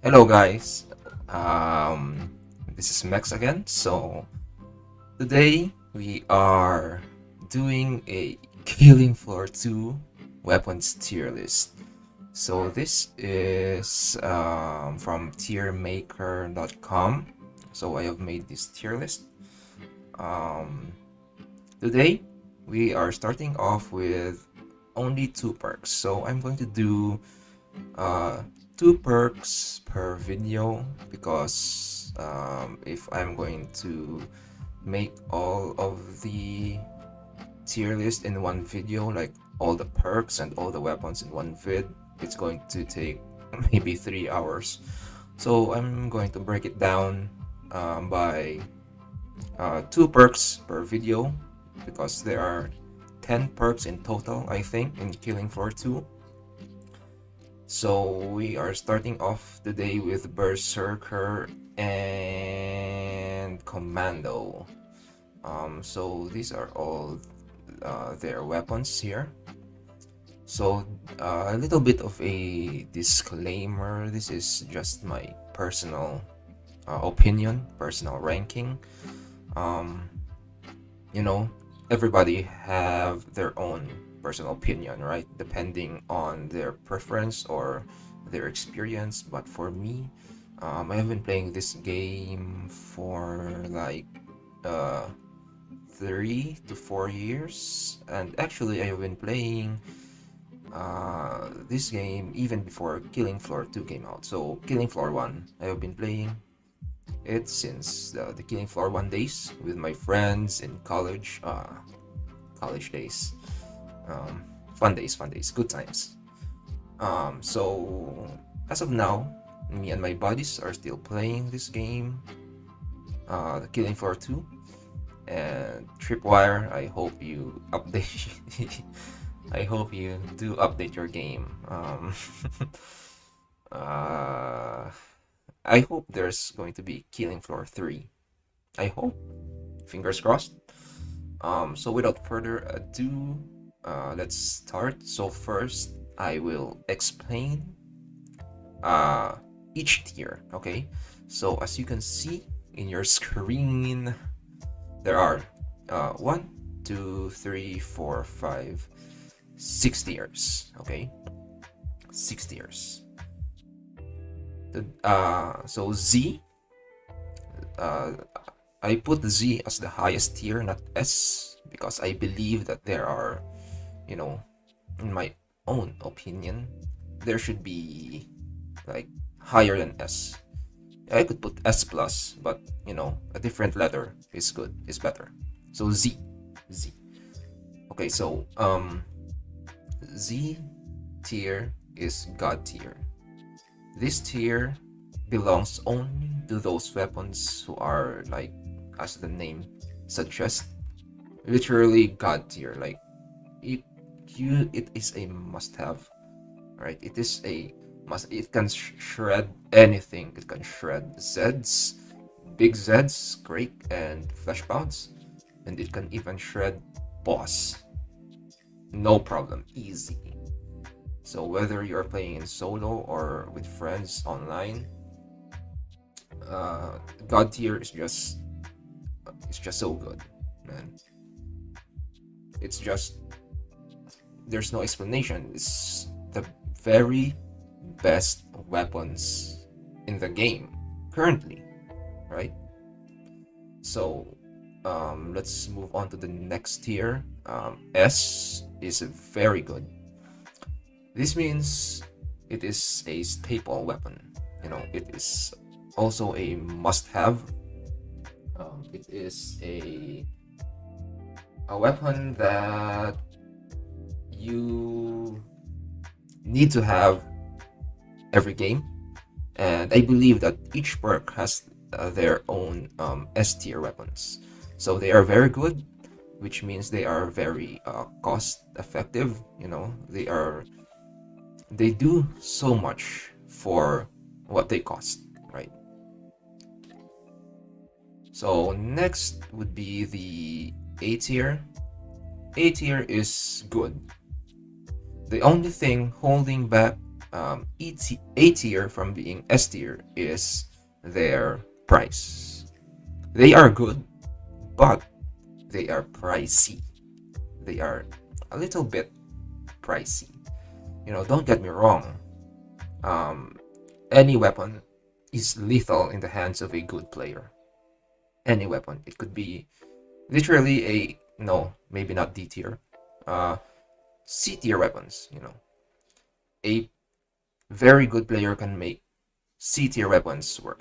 Hello guys, um, this is Max again. So today we are doing a Killing Floor 2 weapons tier list. So this is from tiermaker.com. So I have made this tier list. Um, Today we are starting off with only two perks. So I'm going to do uh, two perks per video because if I'm going to make all of the tier list in one video, like all the perks and all the weapons in one vid, it's going to take maybe 3 hours. So I'm going to break it down by two perks per video because there are 10 perks in total, I think, in Killing Floor 2. So we are starting off today with Berserker and Commando. So these are all their weapons here. So a little bit of a disclaimer. This is just my personal opinion, personal ranking. Um, you know, everybody have their own personal opinion, right? Depending on their preference or their experience. But for me, I have been playing this game for like uh, 3 to 4 years, and actually, I have been playing this game even before Killing Floor 2 came out. So, Killing Floor 1, I have been playing it since the Killing Floor 1 days with my friends in college. College days. Um, fun days, good times. So as of now, me and my buddies are still playing this game, the Killing Floor 2, and Tripwire. I hope you update. I hope you do update your game. uh, I hope there's going to be Killing Floor 3. I hope. Fingers crossed. So without further ado, let's start. So first, I will explain uh, each tier. Okay. So as you can see in your screen, there are 6 tiers. Okay, 6 tiers. So Z. Uh, I put Z as the highest tier, not S, because I believe that there are, you know, in my own opinion, there should be like higher than S. I could put S plus, but a different letter is good, is better. So Z, Z. Okay, so Z tier is God tier. This tier belongs only to those weapons who are like, as the name suggests, literally God tier. Like it is a must-have, right? It is a must. It can shred anything. It can shred Zeds, big Zeds, Quake, and Flesh Pounds, and it can even shred boss. No problem, easy. So whether you're playing in solo or with friends online, God tier is just so good, man. It's just there's no explanation. It's the very best weapons in the game currently, right? So let's move on to the next tier. S is very good. This means it is a staple weapon. It is also a must-have. It is a weapon that you need to have every game, and I believe that each perk has their own S tier weapons. So they are very good, which means they are very cost effective. They do so much for what they cost, right? So next would be the A tier. A tier is good. The only thing holding back A tier from being S tier is their price. They are good, but they are pricey. They are a little bit pricey. Don't get me wrong. Um, any weapon is lethal in the hands of a good player. Any weapon. It could be literally no, maybe not D tier. Uh, C tier weapons. A very good player can make C tier weapons work.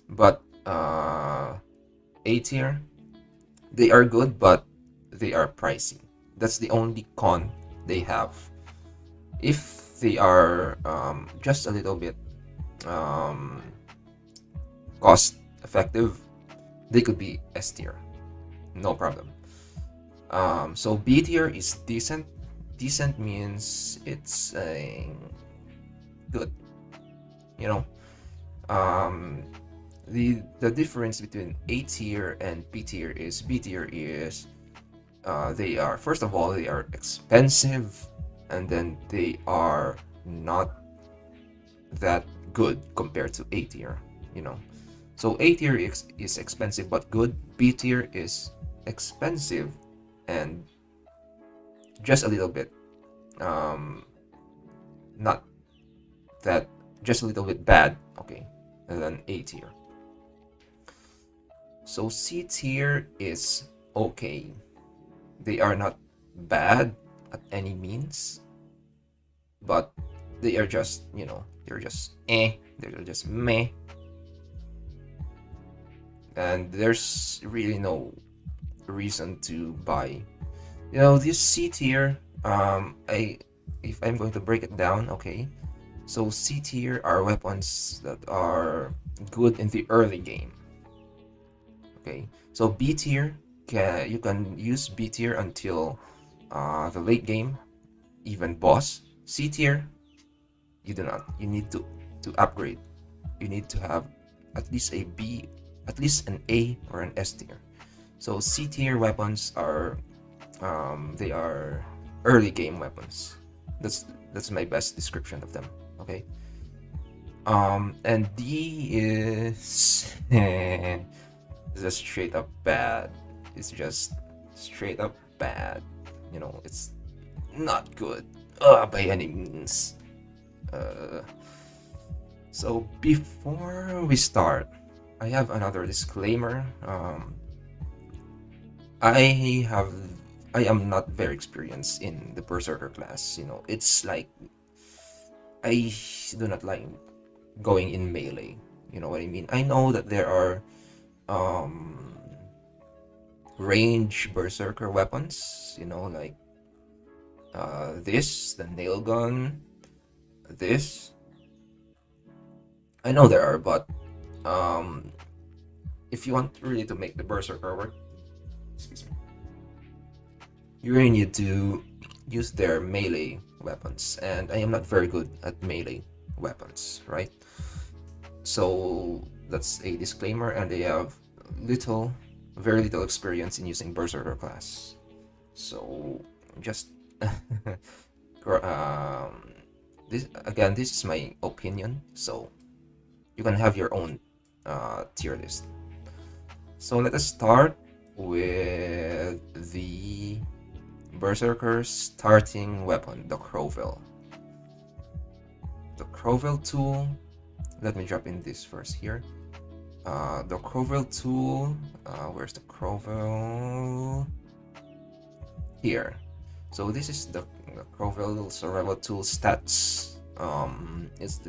But A tier, they are good, but they are pricey. That's the only con they have. If they are just a little bit um, cost effective, they could be S tier, no problem. So B tier is decent. Decent means it's good. You know, um, the difference between A tier and B tier is they are, first of all, they are expensive, and then they are not that good compared to A tier. So A tier is expensive but good. B tier is expensive and just a little bit not that, just a little bit bad, okay, than A tier. So C tier is okay. They are not bad at any means, but they are just, they're just they're just meh. And there's really no reason to buy. This C tier, if I'm going to break it down, okay. So C tier are weapons that are good in the early game. Okay. So B tier, you can use B tier until the late game, even boss. C tier, you do not. You need to upgrade. You need to have at least a B, at least an A or an S tier. So C tier weapons are they are early game weapons. That's my best description of them. Okay. And D is just straight up bad. It's just straight up bad. It's not good by any means. So before we start, I have another disclaimer. I am not very experienced in the Berserker class. It's like I do not like going in melee. You know what I mean? I know that there are range Berserker weapons. Like the nail gun, this. I know there are, but if you want really to make the Berserker work, excuse me, you really need to use their melee weapons, and I am not very good at melee weapons, right? So that's a disclaimer, and I have very little experience in using Berserker class. So just this is my opinion, so you can have your own tier list. So let us start with the Berserker's starting weapon, the Crowville. The Crowville tool, let me drop in this first here. The Crowville tool, where's the Crowville? Here. So this is the Crowville survival tool stats. It's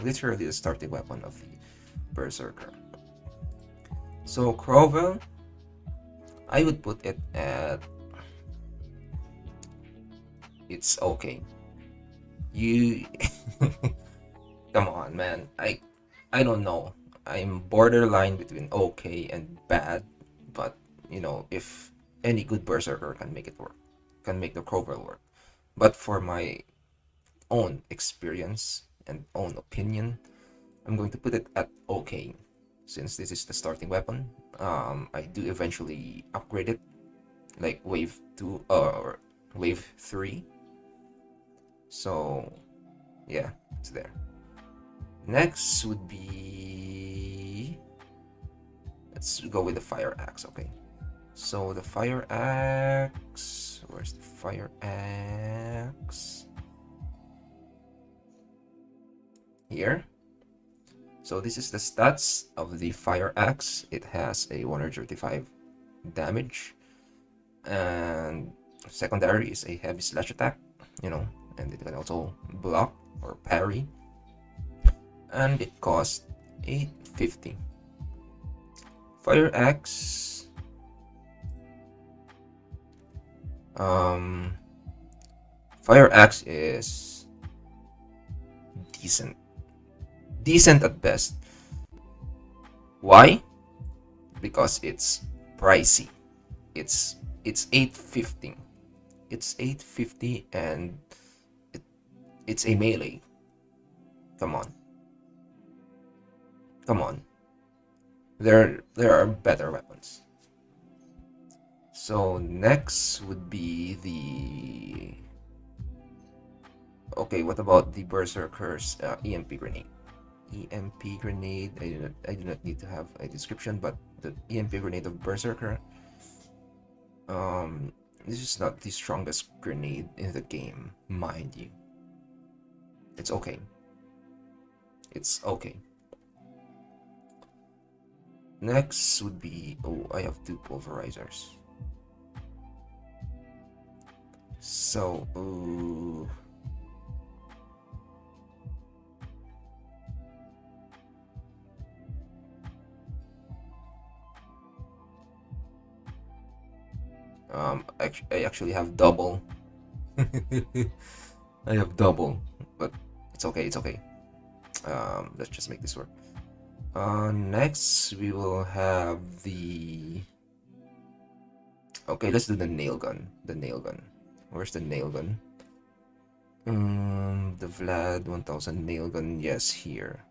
literally the starting weapon of the Berserker. So Crowville, I would put it at, it's okay. You come on, man. I don't know. I'm borderline between okay and bad, but if any good Berserker can make it work, can make the Crowville work. But for my own experience and own opinion, I'm going to put it at okay, since this is the starting weapon. I do eventually upgrade it, like wave 2 or wave 3. So yeah, it's there. Next would be, let's go with the fire axe. Okay, so the fire axe, where's the fire axe? Here. So this is the stats of the fire axe. It has a 135 damage, and secondary is a heavy slash attack, you know, and it can also block or parry, and it costs 850. Fire axe, um fire axe is decent at best. Why? Because it's pricey. It's 850. It's 850, and it, it's a melee. Come on. Come on. There are better weapons. So next would be the, okay, what about the Berserker's EMP grenade? EMP grenade. I do not need to have a description, but the EMP grenade of Berserker. This is not the strongest grenade in the game, mind you. It's okay. It's okay. Next would be, oh, I have 2 pulverizers. So, I actually have double. I have double, but it's okay. It's okay. Let's just make this work. Next we will have the. Okay, let's do the nail gun. The nail gun. Where's the nail gun? The Vlad 1000 nail gun. Yes, here.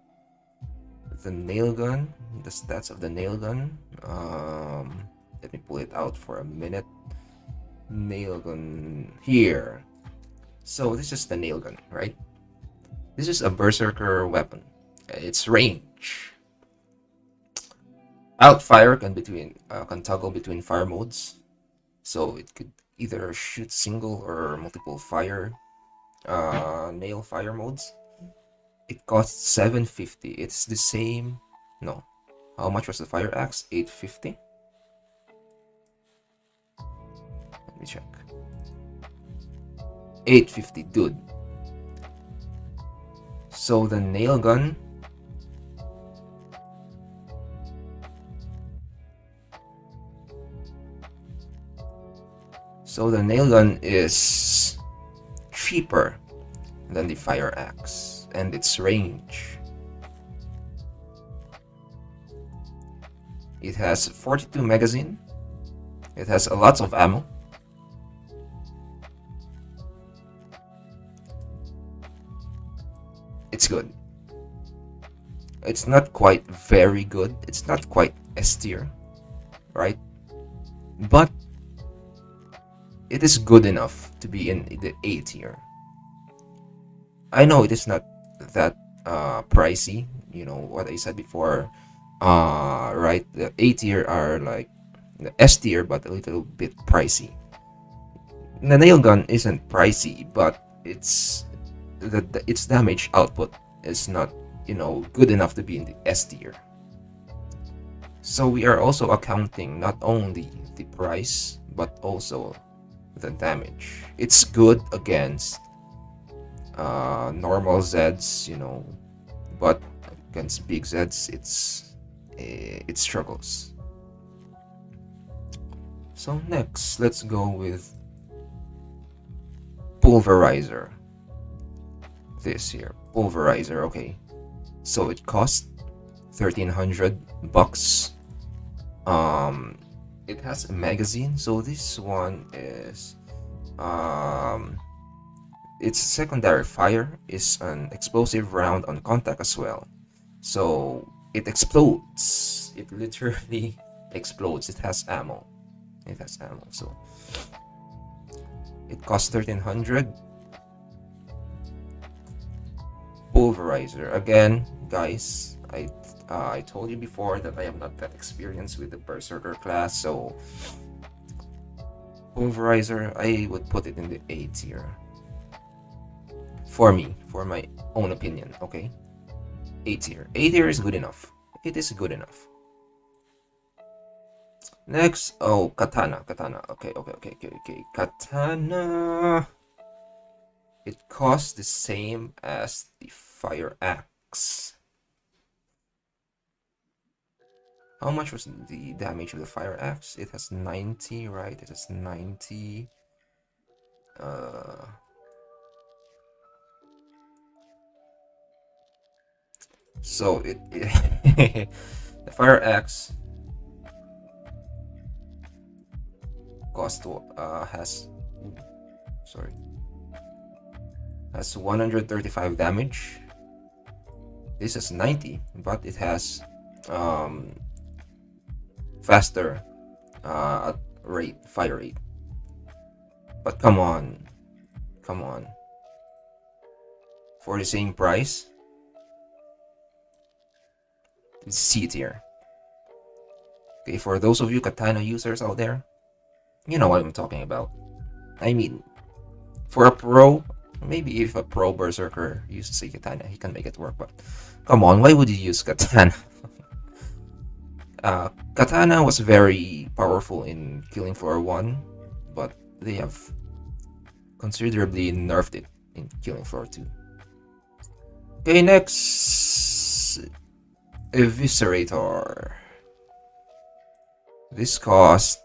The nail gun. The stats of the nail gun. Let me pull it out for a minute. Nail gun here. So this is the nail gun, right? This is a berserker weapon. Its range. Outfire can toggle between fire modes, so it could either shoot single or multiple fire nail fire modes. It costs 750. It's the same. No, how much was the fire axe? 850. Let me check. 850, dude. So the nail gun. So the nail gun is cheaper than the fire axe, and its range. It has 42 magazine. It has a lot of ammo. It's good. It's not quite very good. It's not quite S tier, right? But it is good enough to be in the A tier. I know it is not that pricey. You know what I said before, right? The A tier are like the S tier, but a little bit pricey. The nail gun isn't pricey, but its damage output is not, good enough to be in the S tier. So we are also accounting not only the price but also the damage. It's good against normal Zeds, but against big Zeds, it struggles. So next, let's go with pulverizer. This here, pulverizer. Okay, so it costs $1,300. It has a magazine, so this one is its secondary fire is an explosive round on contact as well. So it explodes. It literally explodes. It has ammo. So it costs 1,300. Pulverizer. Again, guys, I told you before that I am not that experienced with the Berserker class, so Pulverizer, I would put it in the A tier. For me, for my own opinion, okay? A tier. A tier is good enough. It is good enough. Next, oh, Katana. Katana. Okay. Katana. It costs the same as the Fire Axe. How much was the damage of the Fire Axe? It has 90, right? It has 90. So it the Fire Axe cost has sorry has 135 damage. This is 90, but it has faster fire rate. But come on, for the same price, it's C tier. Okay, for those of you Katana users out there, you know what I'm talking about. I mean, for a pro, maybe if a pro Berserker uses a Katana, he can make it work, but come on, why would you use Katana? Katana was very powerful in Killing Floor 1, but they have considerably nerfed it in Killing Floor 2. Okay, next, Eviscerator. This cost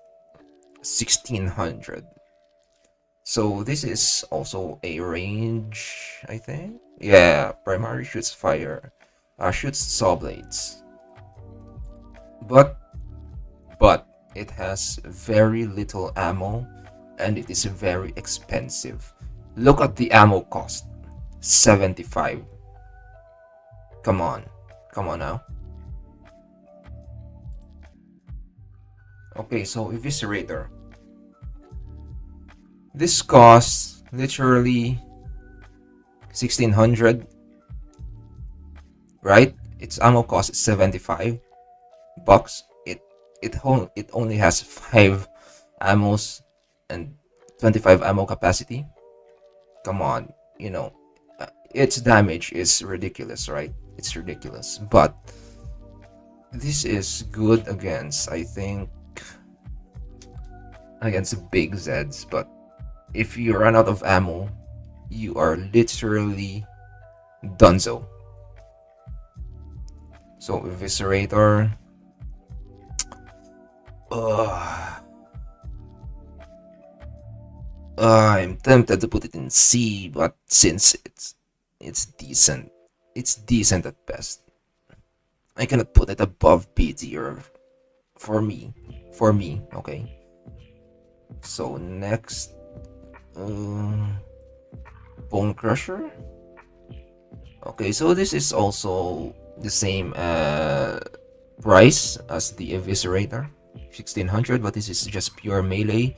1600. So this is also a range, I think. Yeah, primary shoots fire, shoots saw blades, but it has very little ammo, and it is very expensive. Look at the ammo cost, 75. Come on now. Okay, so Eviscerator. This costs literally 1600, right? Its ammo cost is 75 bucks. It only has 5 ammos and 25 ammo capacity. Come on, its damage is ridiculous, right? It's ridiculous, but this is good against, I think, against big Zeds. But if you run out of ammo, you are literally donezo. So Eviscerator, I'm tempted to put it in C, but since it's decent, at best. I cannot put it above B tier for me. Okay. So next, Bone Crusher. Okay, so this is also the same price as the Eviscerator, 1600, but this is just pure melee,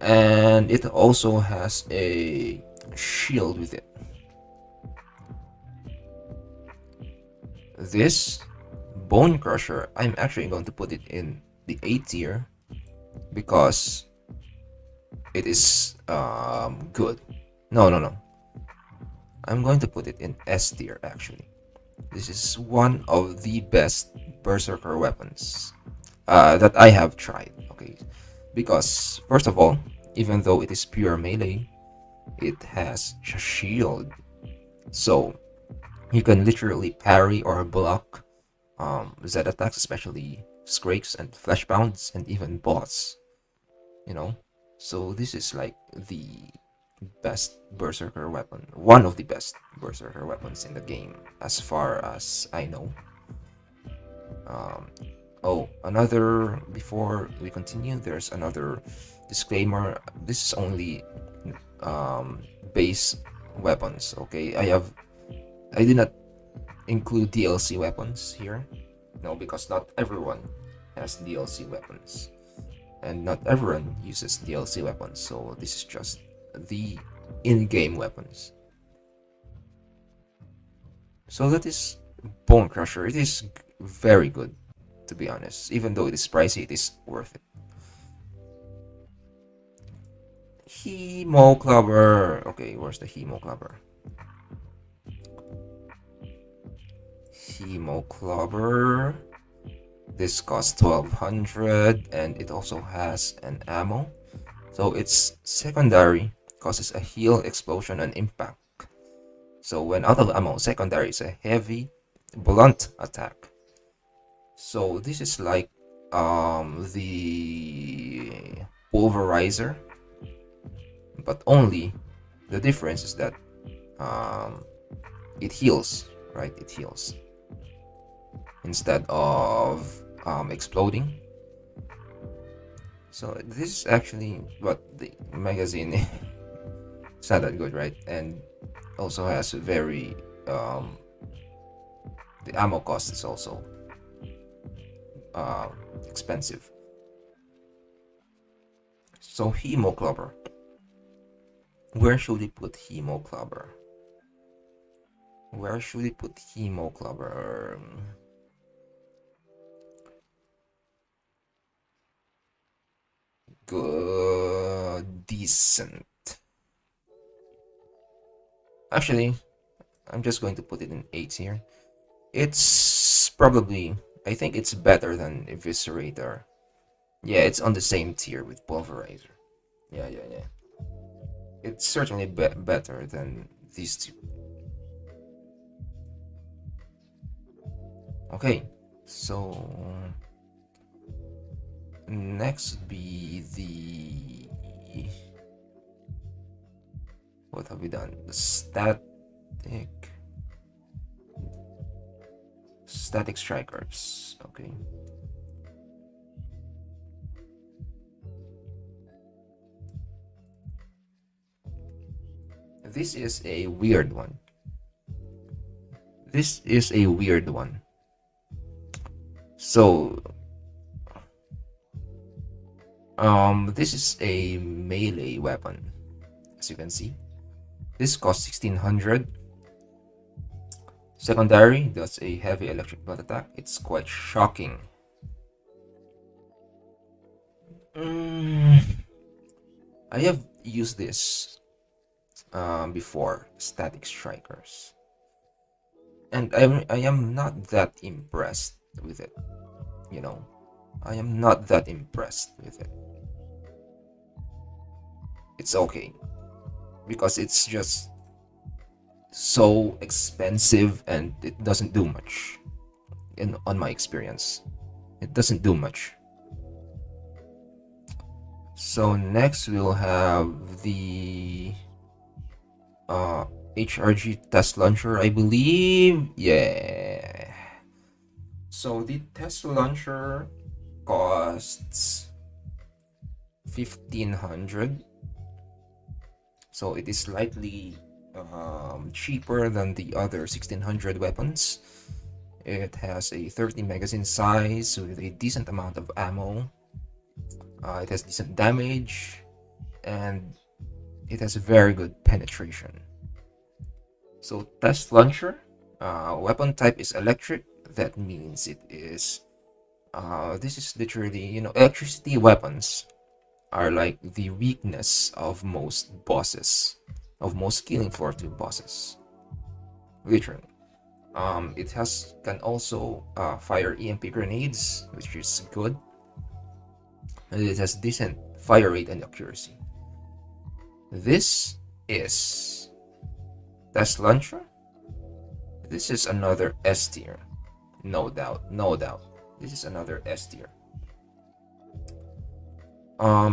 and it also has a shield with it. This Bone Crusher, I'm actually going to put it in the A tier because it is good. No. I'm going to put it in S tier actually. This is one of the best Berserker weapons that I have tried. Okay, because first of all, even though it is pure melee, it has a shield, so you can literally parry or block Z attacks, especially Scrakes and Flesh Bounds, and even boss. So this is like the best Berserker weapon, one of the best Berserker weapons in the game, as far as I know. Another, before we continue, there's another disclaimer. This is only base weapons. Okay, I did not include DLC weapons here. No, because not everyone has DLC weapons, and not everyone uses DLC weapons. So this is just the in-game weapons. So that is Bone Crusher. It is very good, to be honest. Even though it is pricey, it is worth it. Hemoclubber. Okay, where's the Hemoclubber? Hemoclubber. This costs 1200 and it also has an ammo. So its secondary causes a heal, explosion, and impact. So when out of ammo, secondary is a heavy, blunt attack. So this is like the pulverizer, but only the difference is that um, it heals, right? It heals instead of exploding. So this is actually what the magazine it's not that good, right? And also has a very the ammo cost is also uh, expensive. So Hemoclubber. Where should we put Hemoclubber? Where should we put Hemoclubber? Good, decent. Actually, I'm just going to put it in 8 here. It's probably, I think it's better than Eviscerator. Yeah, it's on the same tier with Pulverizer. Yeah. It's certainly better than these two. Okay, so next would be the what have we done? The static strikers. Okay. This is a weird one. This is a weird one. So this is a melee weapon, as you can see. This costs 1600. Secondary does a heavy electric blunt attack. It's quite shocking. I have used this before, static strikers, and I am not that impressed with it. You know, I am not that impressed with it. It's okay because it's just so expensive and it doesn't do much. On my experience, it doesn't do much. So next we'll have the HRG test launcher, I believe. Yeah. So the test launcher costs 1500. So it is slightly cheaper than the other 1600 weapons. It has a 30 magazine size with a decent amount of ammo. It has decent damage, and it has very good penetration. So test launcher, weapon type is electric. That means it is. This is literally, electricity weapons are like the weakness of most bosses, of most Killing Floor 2 bosses. Literally. It can also fire EMP grenades, which is good. And it has decent fire rate and accuracy. This is test launcher. This is another S tier, no doubt, no doubt. This is another S tier.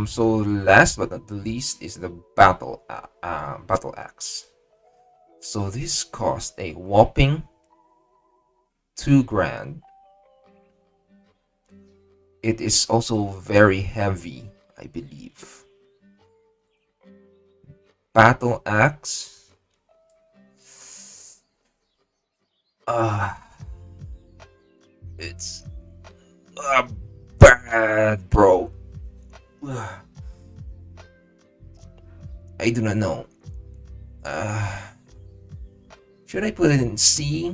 So last but not least is the battle axe. So this cost a whopping 2 grand. It is also very heavy, I believe. Battle axe. It's bad, bro. I do not know. Should I put it in C?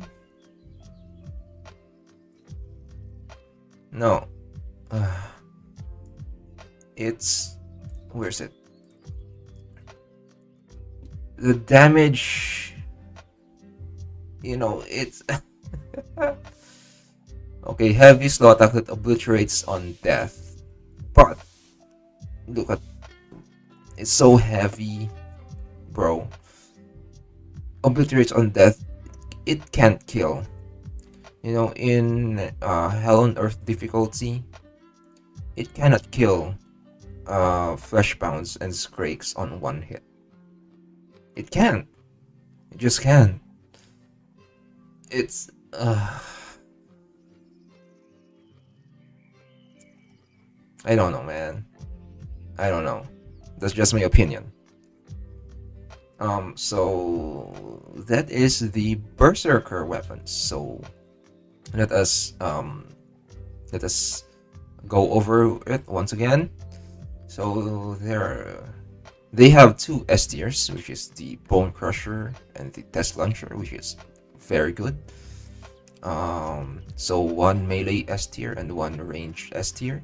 No. It's... Where's it? The damage... You know, it's... Okay, heavy slow attack that obliterates on death. But... Look at... It's so heavy, bro. Obliterates on death. It can't kill. You know, in Hell on Earth difficulty, it cannot kill flesh pounds and scrakes on one hit. It can't. It just can't. It's I don't know, man. I don't know. That's just my opinion. So that is the Berserker weapons. So let us go over it once again. So they have two S tiers, which is the Bone Crusher and the Test Launcher, which is very good. So one melee S tier and one ranged S tier,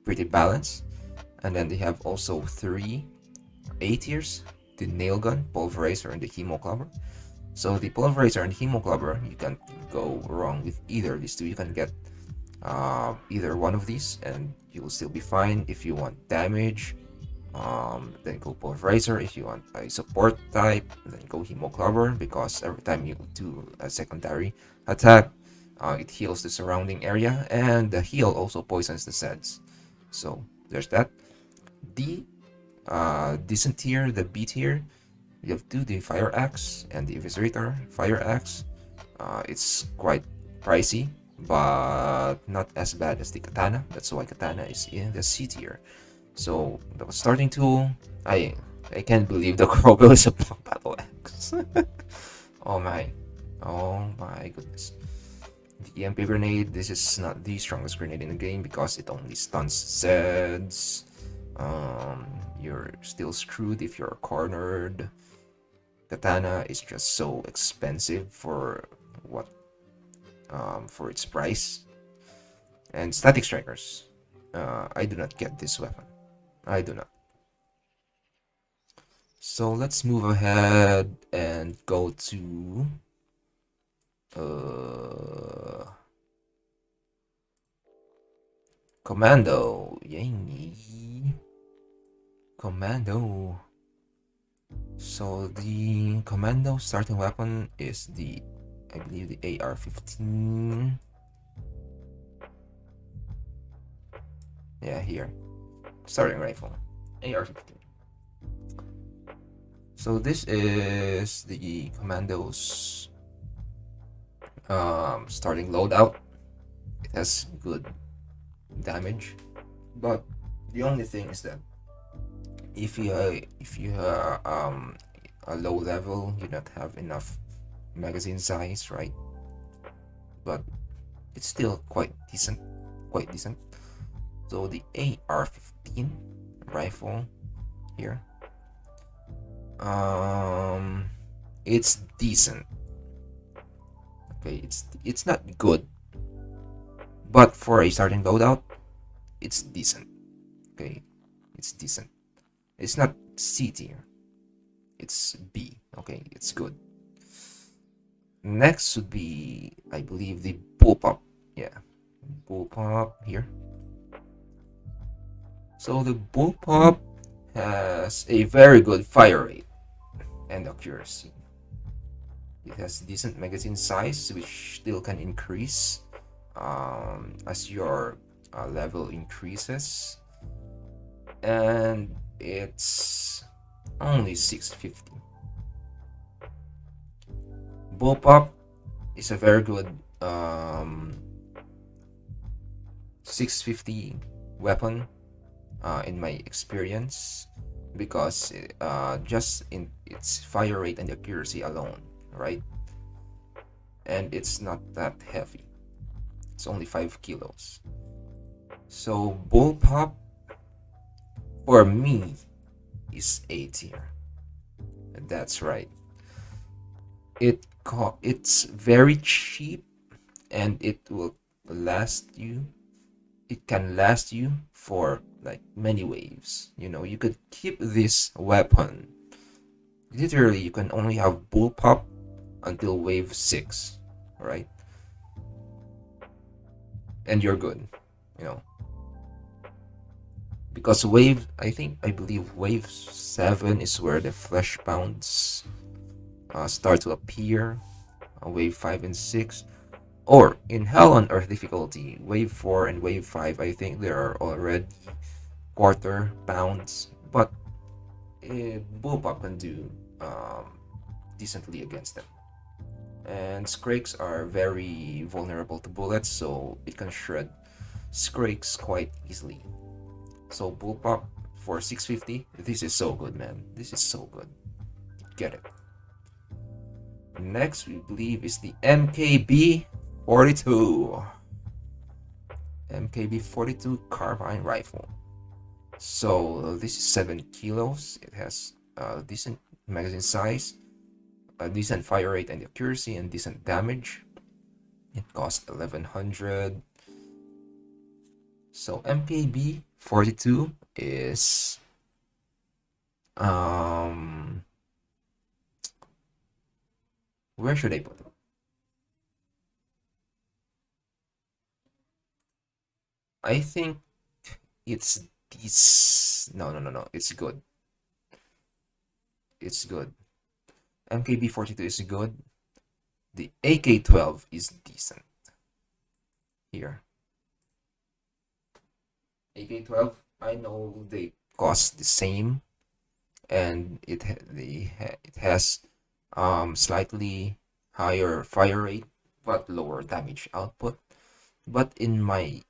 pretty balanced. And then they have also three A tiers: the Nail Gun, Pulverizer, and the Hemoclobber. So the Pulverizer and Hemoclobber, you can't go wrong with either of these two. You can get either one of these and you'll still be fine. If you want damage, then go Pulverizer. If you want a support type, then go Hemoclobber, because every time you do a secondary attack, it heals the surrounding area, and the heal also poisons the Zeds. So there's that. The decent tier, the B tier, you have the Fire Axe and the Eviscerator. Fire Axe, it's quite pricey, but not as bad as the Katana. That's why Katana is in the C tier. So the starting tool, I can't believe the Crowbill is a block battle axe. oh my goodness. The EMP grenade, this is not the strongest grenade in the game because it only stuns Zeds. You're still screwed if you're cornered. Katana is just so expensive for what for its price. And Static Strikers, I do not get this weapon. I do not. So let's move ahead and go to Commando. Yay. Commando. So the Commando starting weapon is the, I believe, the AR-15. Yeah, here. Starting rifle. AR-15. So this is the Commando's starting loadout. It has good damage, but the only thing is that if you are a low level, you don't have enough magazine size, right? But it's still quite decent. So the AR-15 rifle here, it's decent. Okay, it's not good, but for a starting loadout, it's decent. Okay, it's decent. It's not C tier. It's B. Okay, it's good. Next would be, I believe, the bullpup. Yeah, bullpup here. So the bullpup has a very good fire rate and accuracy. It has decent magazine size, which still can increase as your level increases, and it's only 650. Bullpup is a very good 650 weapon in my experience, because just in its fire rate and accuracy alone, right? And it's not that heavy. It's only 5 kilos. So bullpup for me is A tier. That's right. it's very cheap, and it can last you for like many waves. You could keep this weapon. Literally, you can only have bullpup until wave 6, right? And you're good, you know. Because I believe wave 7 is where the flesh pounds start to appear. Wave 5 and 6. Or in Hell on Earth difficulty, wave 4 and wave 5, I think there are already quarter pounds. But bullpup can do um, decently against them. And Skrakes are very vulnerable to bullets, so it can shred Skrakes quite easily. So bullpup for 650, this is so good, man. This is so good. Get it. Next, we believe is the MKB 42. MKB 42 carbine rifle. So this is 7 kilos. It has a decent magazine size, a decent fire rate and accuracy, and decent damage. It costs 1100. So MKB 42 is where should I put it? I think it's this. No, no, no, no. It's good. It's good. MKB 42 is good. The AK-12 is decent. Here. AK-12, I know they cost the same, and it has slightly higher fire rate but lower damage output. But in my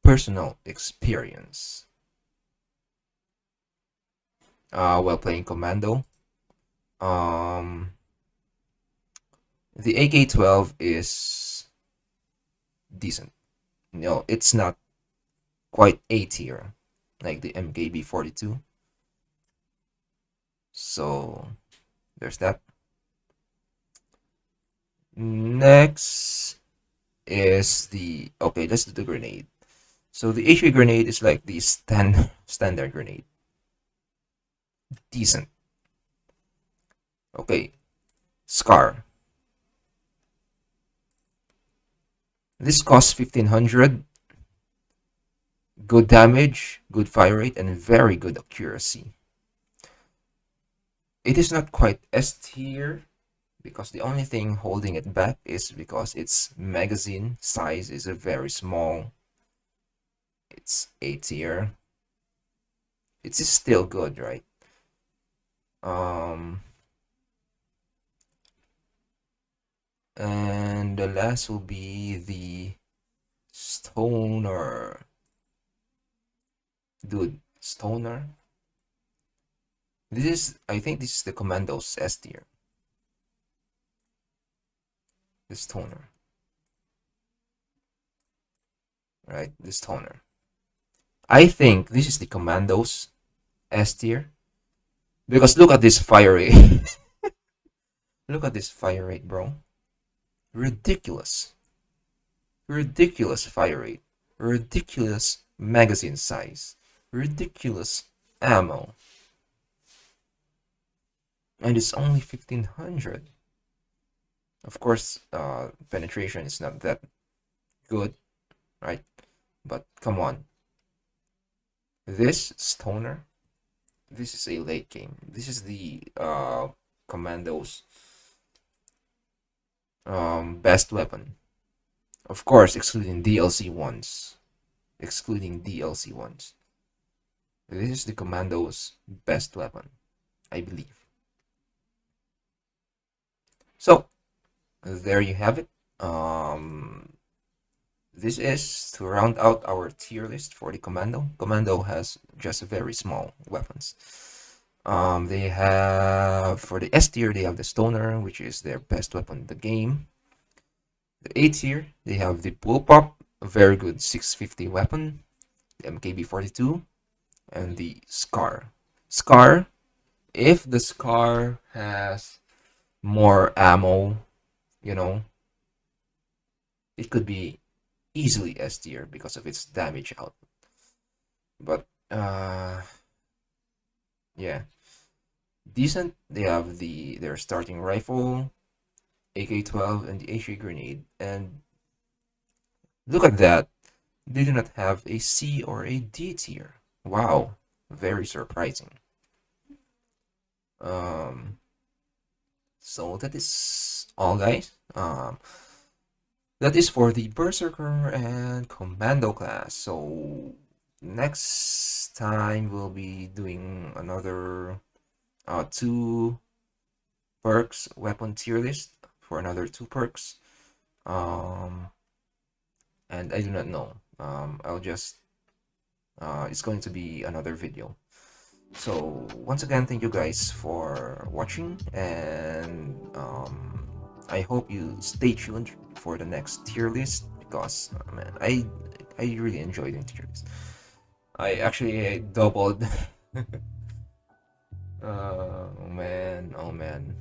personal experience, while playing Commando, um, the AK-12 is decent. It's not quite A tier like the MKB 42. So there's that. Next is the okay. Let's do the grenade. So the HE grenade is like the standard grenade. Decent. Okay. Scar. This costs 1500. Good damage, good fire rate, and very good accuracy. It is not quite S tier because the only thing holding it back is because its magazine size is very small. It's A tier. It is still good, right? And the last will be the Stoner. Dude, Stoner. I think this is the Commando's S tier. The Stoner. Right, the Stoner. I think this is the Commando's S tier. Because look at this fire rate. Look at this fire rate, bro. Ridiculous. Ridiculous fire rate. Ridiculous magazine size. Ridiculous ammo. And it's only 1500. Of course, penetration is not that good, right? But come on. This Stoner, this is a late game. This is the Commando's best weapon. Of course, excluding DLC ones. Excluding DLC ones. This is the Commando's best weapon, I believe. So, there you have it. This is to round out our tier list for the Commando. Commando has just very small weapons. They have, for the S tier, they have the Stoner, which is their best weapon in the game. The A tier, they have the Bullpup, a very good 650 weapon, the MKB 42, and the Scar. Scar, if the Scar has more ammo, you know, it could be easily S tier because of its damage output. But yeah, decent. They have their starting rifle, AK-12, and the HE grenade. And look at that. They do not have a C or a D tier. Wow, very surprising. Um, so that is all, guys. That is for the Berserker and Commando class. So next time we'll be doing another two perks weapon tier list for another two perks. Um, and I do not know. I'll just it's going to be another video. So once again, thank you guys for watching, and I hope you stay tuned for the next tier list because man, I really enjoyed the tier list. I actually doubled. Oh man, oh man.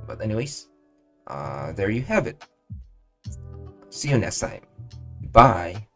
But anyways, there you have it. See you next time. Bye.